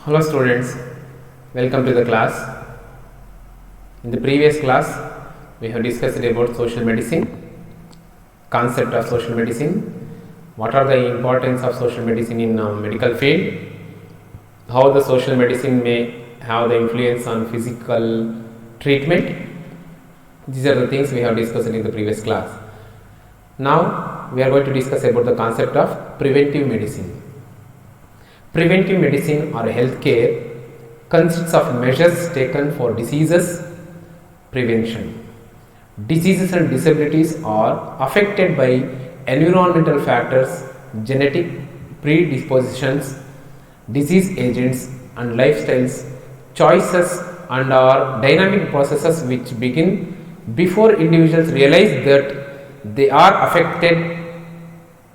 Hello students, welcome to the class. In the previous class, we have discussed about social medicine, concept of social medicine, what are the importance of social medicine in medical field, how the social medicine may have the influence on physical treatment. These are the things we have discussed in the previous class. Now, we are going to discuss about the concept of preventive medicine. Preventive medicine or health care consists of measures taken for diseases prevention. Diseases and disabilities are affected by environmental factors, genetic predispositions, disease agents and lifestyles, choices and are dynamic processes which begin before individuals realize that they are affected,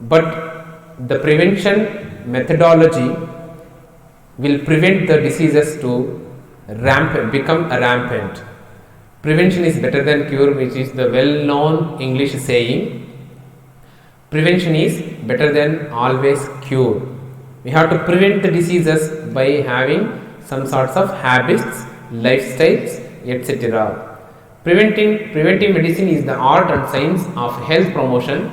but the prevention methodology will prevent the diseases to become rampant. Prevention is better than cure, which is the well-known English saying. Prevention is better than always cure. We have to prevent the diseases by having some sorts of habits, lifestyles, etc. Preventive medicine is the art and science of health promotion,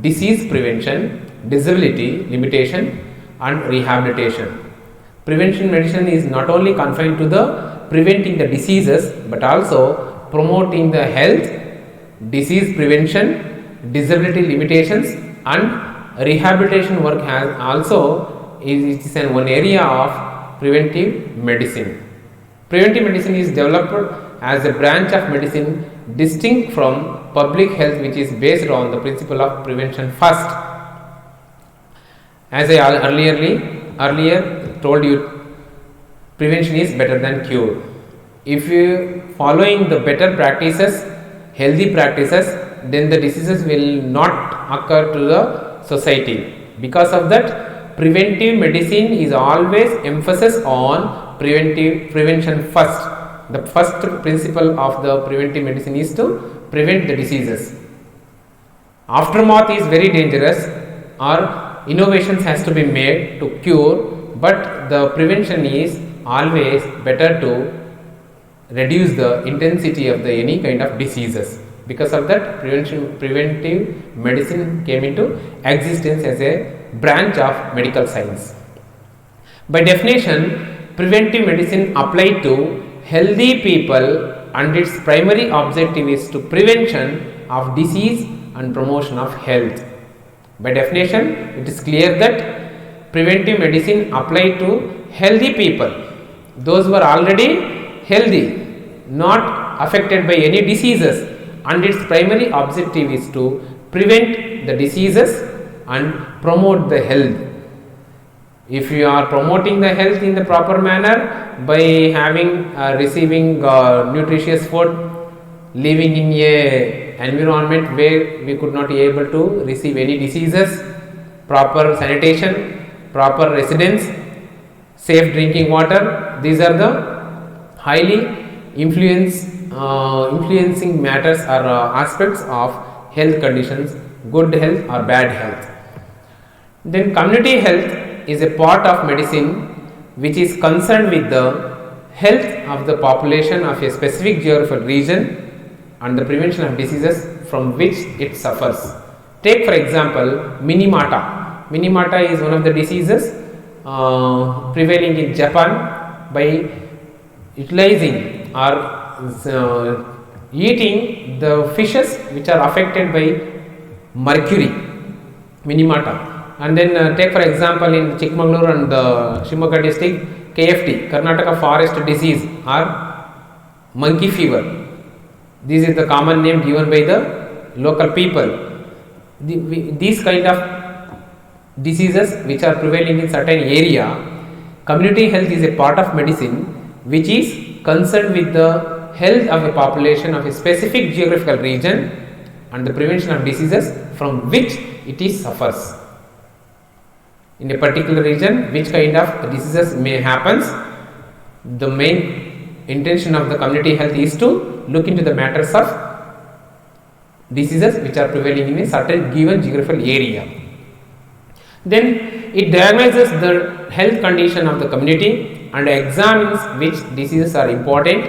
disease prevention, disability limitation and rehabilitation. Prevention medicine is not only confined to the preventing the diseases but also promoting the health, disease prevention, disability limitations and rehabilitation work has also is one area of preventive medicine. Preventive medicine is developed as a branch of medicine distinct from public health, which is based on the principle of prevention first. As I earlier told you, prevention is better than cure. If you following the better practices, healthy practices, then the diseases will not occur to the society. Because of that, preventive medicine is always emphasis on prevention first. The first principle of the preventive medicine is to prevent the diseases. Aftermath is very dangerous, or innovations has to be made to cure, but the prevention is always better to reduce the intensity of the any kind of diseases. Because of that, preventive medicine came into existence as a branch of medical science. By definition, preventive medicine applied to healthy people and its primary objective is to prevention of disease and promotion of health. By definition, it is clear that preventive medicine applied to healthy people, those who are already healthy, not affected by any diseases, and its primary objective is to prevent the diseases and promote the health. If you are promoting the health in the proper manner by having receiving nutritious food, living in a environment where we could not be able to receive any diseases, proper sanitation, proper residence, safe drinking water, these are the highly influencing matters or aspects of health conditions, good health or bad health. Then community health is a part of medicine which is concerned with the health of the population of a specific geographical region and the prevention of diseases from which it suffers. Take for example Minamata. Minamata is one of the diseases prevailing in Japan. By utilizing or eating the fishes which are affected by mercury, Minamata. And then take for example in Chikmagalur and Shimoga district, KFT, Karnataka forest disease or monkey fever. This is the common name given by the local people. These kind of diseases which are prevailing in certain area, community health is a part of medicine which is concerned with the health of a population of a specific geographical region and the prevention of diseases from which it is suffers. In a particular region, which kind of diseases may happen, the main intention of the community health is to look into the matters of diseases which are prevailing in a certain given geographical area. Then it diagnoses the health condition of the community and examines which diseases are important,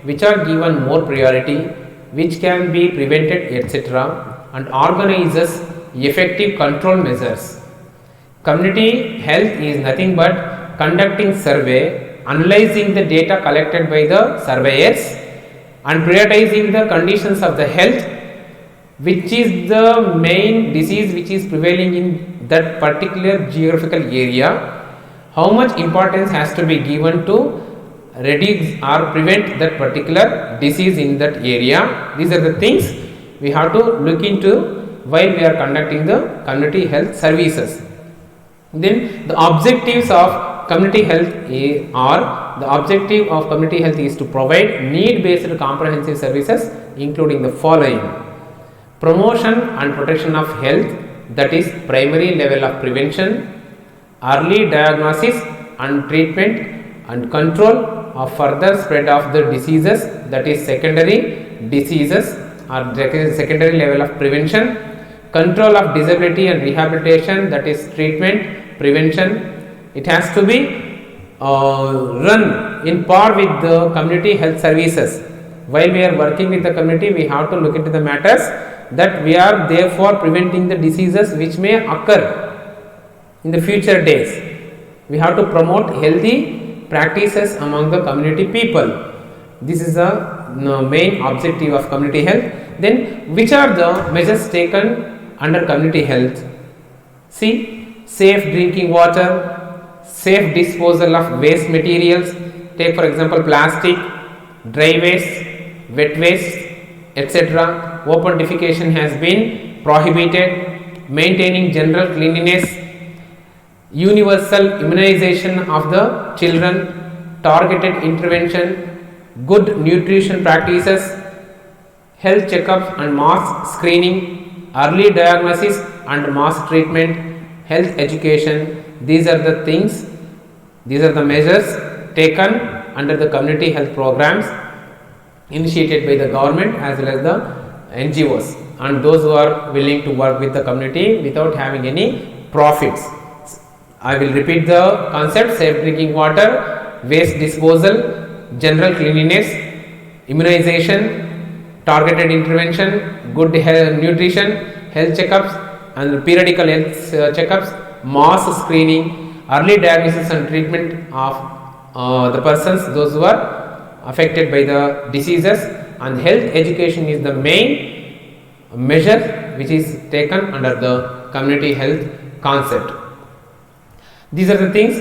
which are given more priority, which can be prevented, etc., and organizes effective control measures. Community health is nothing but conducting survey, analyzing the data collected by the surveyors, and prioritizing the conditions of the health, which is the main disease which is prevailing in that particular geographical area, how much importance has to be given to reduce or prevent that particular disease in that area. These are the things we have to look into while we are conducting the community health services. Then the objectives of community health are, the objective of community health is to provide need based comprehensive services including the following: promotion and protection of health, that is primary level of prevention, early diagnosis and treatment and control of further spread of the diseases, that is secondary diseases or secondary level of prevention, control of disability and rehabilitation, that is treatment, prevention. It has to be run in par with the community health services. While we are working with the community, we have to look into the matters that we are therefore preventing the diseases which may occur in the future days. We have to promote healthy practices among the community people. This is the main objective of community health. Then which are the measures taken under community health? See, safe drinking water, safe disposal of waste materials, take for example plastic, dry waste, wet waste, etc. Open defecation has been prohibited, maintaining general cleanliness, universal immunization of the children, targeted intervention, good nutrition practices, health checkups and mass screening, early diagnosis and mass treatment, health education. These are the things, these are the measures taken under the community health programs initiated by the government as well as the NGOs and those who are willing to work with the community without having any profits. I will repeat the concept: safe drinking water, waste disposal, general cleanliness, immunization, targeted intervention, good nutrition, health checkups and periodical health checkups, mass screening, early diagnosis and treatment of the persons, those who are affected by the diseases, and health education is the main measure which is taken under the community health concept. These are the things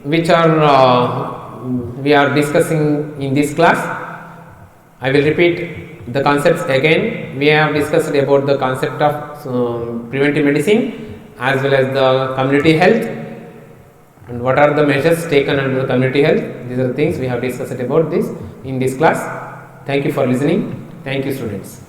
which are we are discussing in this class. I will repeat the concepts again. We have discussed about the concept of preventive medicine as well as the community health and what are the measures taken under the community health. These are the things we have discussed about this in this class. Thank you for listening. Thank you, students.